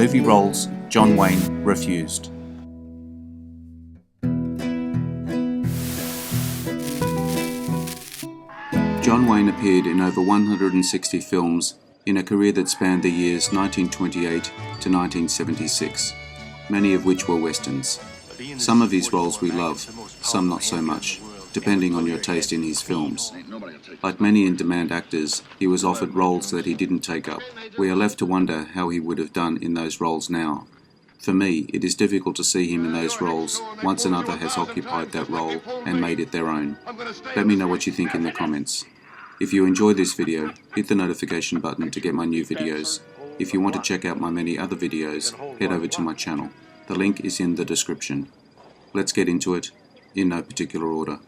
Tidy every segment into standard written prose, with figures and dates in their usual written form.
Movie roles John Wayne refused. John Wayne appeared in over 160 films in a career that spanned the years 1928 to 1976, many of which were westerns. Some of his roles we love, some not so much, depending on your taste in his films. Like many in-demand actors, he was offered roles that he didn't take up. We are left to wonder how he would have done in those roles now. For me, it is difficult to see him in those roles once another has occupied that role and made it their own. Let me know what you think in the comments. If you enjoyed this video, hit the notification button to get my new videos. If you want to check out my many other videos, head over to my channel. The link is in the description. Let's get into it, in no particular order.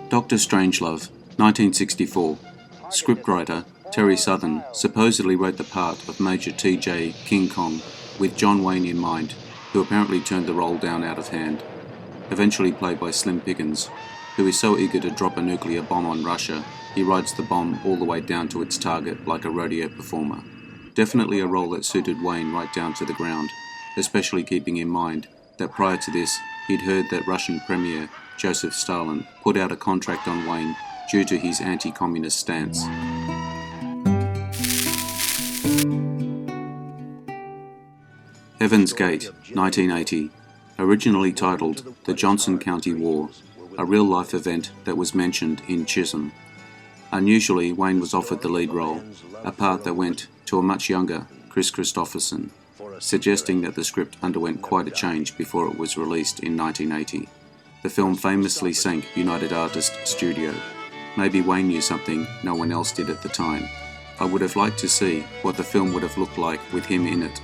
Dr. Strangelove, 1964. Scriptwriter Terry Southern supposedly wrote the part of Major T.J. King Kong with John Wayne in mind, who apparently turned the role down out of hand. Eventually played by Slim Pickens, who is so eager to drop a nuclear bomb on Russia, he rides the bomb all the way down to its target like a rodeo performer. Definitely a role that suited Wayne right down to the ground, especially keeping in mind that prior to this, he'd heard that Russian Premier Joseph Stalin put out a contract on Wayne due to his anti-communist stance. Heaven's Gate, 1980. Originally titled The Johnson County War, a real-life event that was mentioned in Chisholm. Unusually, Wayne was offered the lead role, a part that went to a much younger Chris Christopherson, suggesting that the script underwent quite a change before it was released in 1980. The film famously sank United Artists Studio. Maybe Wayne knew something no one else did at the time. I would have liked to see what the film would have looked like with him in it.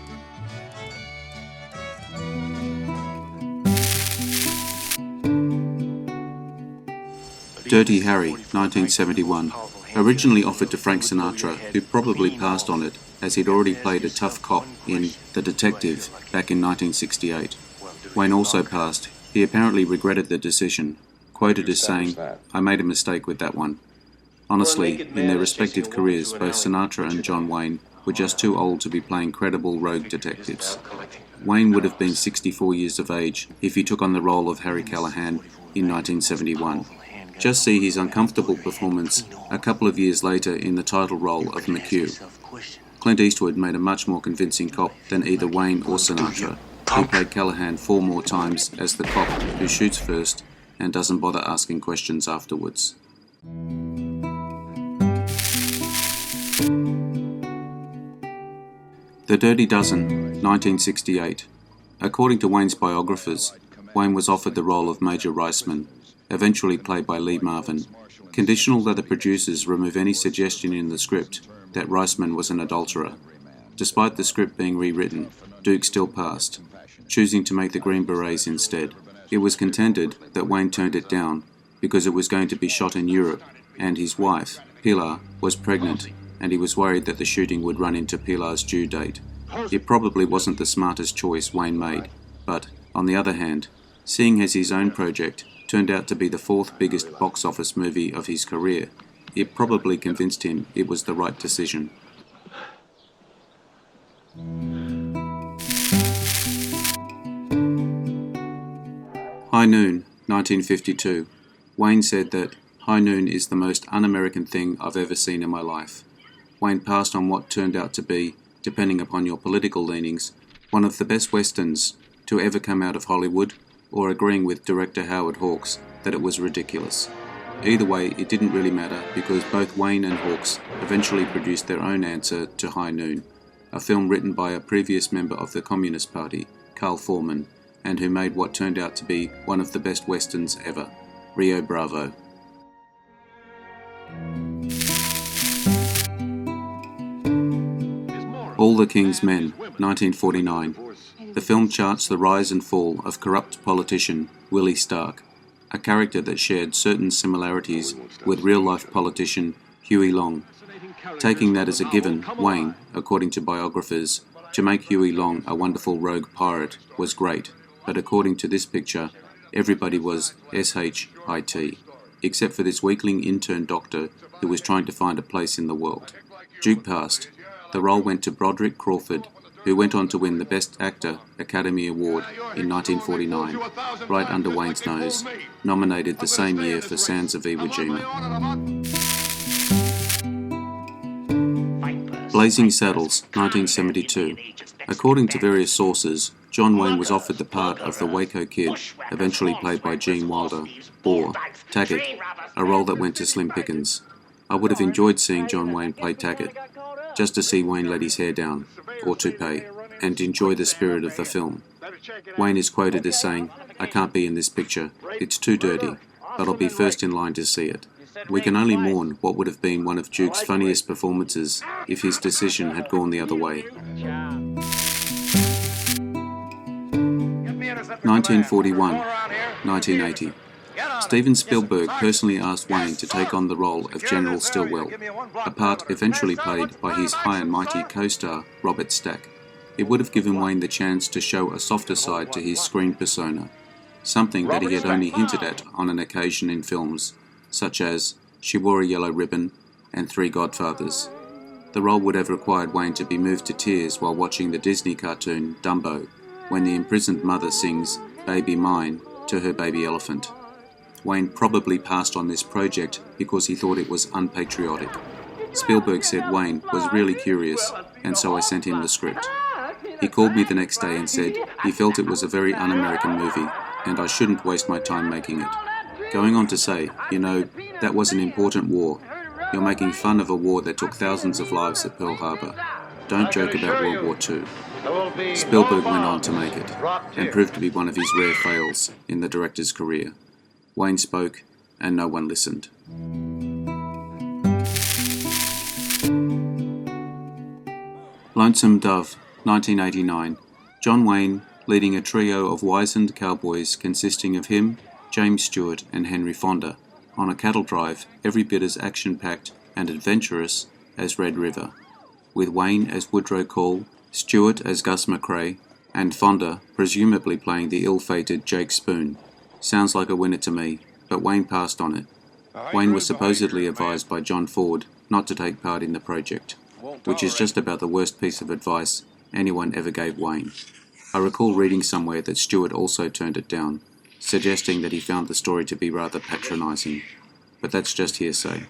Dirty Harry, 1971. Originally offered to Frank Sinatra, who probably passed on it as he'd already played a tough cop in The Detective back in 1968. Wayne also passed. He apparently regretted the decision, quoted as saying, "I made a mistake with that one." Honestly, in their respective careers, both Sinatra and John Wayne were just too old to be playing credible rogue detectives. Wayne would have been 64 years of age if he took on the role of Harry Callahan in 1971. Just see his uncomfortable performance a couple of years later in the title role of McHugh. Clint Eastwood made a much more convincing cop than either Wayne or Sinatra. He played Callahan 4 more times as the cop who shoots first and doesn't bother asking questions afterwards. The Dirty Dozen, 1968. According to Wayne's biographers, Wayne was offered the role of Major Reisman, eventually played by Lee Marvin, conditional that the producers remove any suggestion in the script that Reisman was an adulterer. Despite the script being rewritten, Duke still passed, choosing to make the Green Berets instead. It was contended that Wayne turned it down because it was going to be shot in Europe and his wife, Pilar, was pregnant, and he was worried that the shooting would run into Pilar's due date. It probably wasn't the smartest choice Wayne made, but, on the other hand, seeing as his own project turned out to be the 4th biggest box office movie of his career, it probably convinced him it was the right decision. High Noon, 1952. Wayne said that High Noon is the most un-American thing I've ever seen in my life. Wayne passed on what turned out to be, depending upon your political leanings, one of the best westerns to ever come out of Hollywood, or agreeing with director Howard Hawks that it was ridiculous. Either way, it didn't really matter because both Wayne and Hawks eventually produced their own answer to High Noon, a film written by a previous member of the Communist Party, Carl Foreman, and who made what turned out to be one of the best westerns ever, Rio Bravo. All the King's Men, 1949. The film charts the rise and fall of corrupt politician Willie Stark, a character that shared certain similarities with real-life politician Huey Long. Taking that as a given, Wayne, according to biographers, to make Huey Long a wonderful rogue pirate was great, but according to this picture, everybody was SHIT. except for this weakling intern doctor who was trying to find a place in the world. Duke passed. The role went to Broderick Crawford, who went on to win the Best Actor Academy Award in 1949, right under Wayne's nose, nominated the same year for Sands of Iwo Jima. Blazing Saddles, 1972. According to various sources, John Wayne was offered the part of the Waco Kid, eventually played by Gene Wilder, or Taggart, a role that went to Slim Pickens. I would have enjoyed seeing John Wayne play Taggart, just to see Wayne let his hair down, or toupee, and enjoy the spirit of the film. Wayne is quoted as saying, "I can't be in this picture, it's too dirty, but I'll be first in line to see it." We can only mourn what would have been one of Duke's funniest performances if his decision had gone the other way. 1941, 1980. Steven Spielberg personally asked Wayne to take on the role of General Stilwell, a part eventually played by his high and mighty co-star Robert Stack. It would have given Wayne the chance to show a softer side to his screen persona, something that he had only hinted at on an occasion in films, such as She Wore a Yellow Ribbon and Three Godfathers. The role would have required Wayne to be moved to tears while watching the Disney cartoon Dumbo, when the imprisoned mother sings "Baby Mine" to her baby elephant. Wayne probably passed on this project because he thought it was unpatriotic. Spielberg said Wayne was really curious, and so I sent him the script. He called me the next day and said he felt it was a very un-American movie, and I shouldn't waste my time making it. Going on to say, "You know, that was an important war. You're making fun of a war that took thousands of lives at Pearl Harbor. Don't joke about World War II." Spielberg went on to make it, and proved to be one of his rare fails in the director's career. Wayne spoke, and no one listened. Lonesome Dove, 1989. John Wayne leading a trio of wizened cowboys consisting of him, James Stewart and Henry Fonda, on a cattle drive every bit as action-packed and adventurous as Red River, with Wayne as Woodrow Call, Stewart as Gus McCrae, and Fonda presumably playing the ill-fated Jake Spoon. Sounds like a winner to me, but Wayne passed on it. Wayne was supposedly advised by John Ford not to take part in the project, which is just about the worst piece of advice anyone ever gave Wayne. I recall reading somewhere that Stewart also turned it down, suggesting that he found the story to be rather patronising, but that's just hearsay.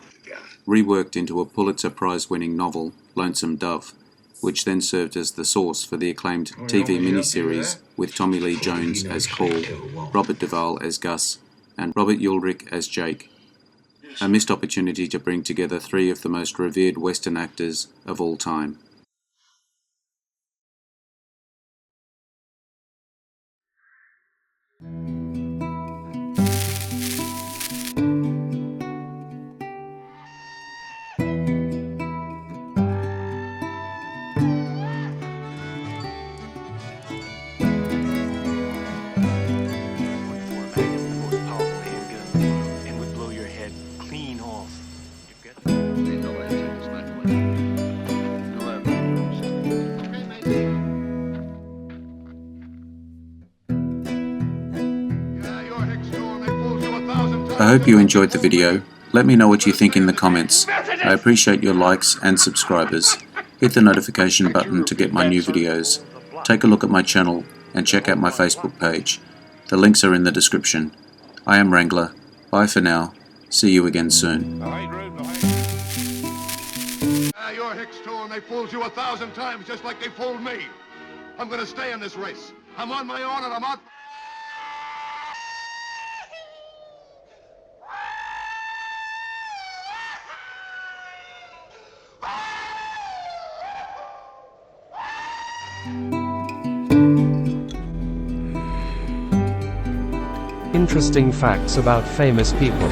Reworked into a Pulitzer Prize-winning novel, Lonesome Dove, which then served as the source for the acclaimed TV miniseries with Tommy Lee Jones as Call, Robert Duvall as Gus, and Robert Ulrich as Jake. A missed opportunity to bring together three of the most revered Western actors of all time. I hope you enjoyed the video. Let me know what you think in the comments. I appreciate your likes and subscribers. Hit the notification button to get my new videos. Take a look at my channel and check out my Facebook page. The links are in the description. I am Wrangler. Bye for now. See you again soon. You're Hicks too, and they fooled you 1,000 times just like they fooled me. I'm gonna stay in this race. I'm on my own and I'm out. Interesting facts about famous people.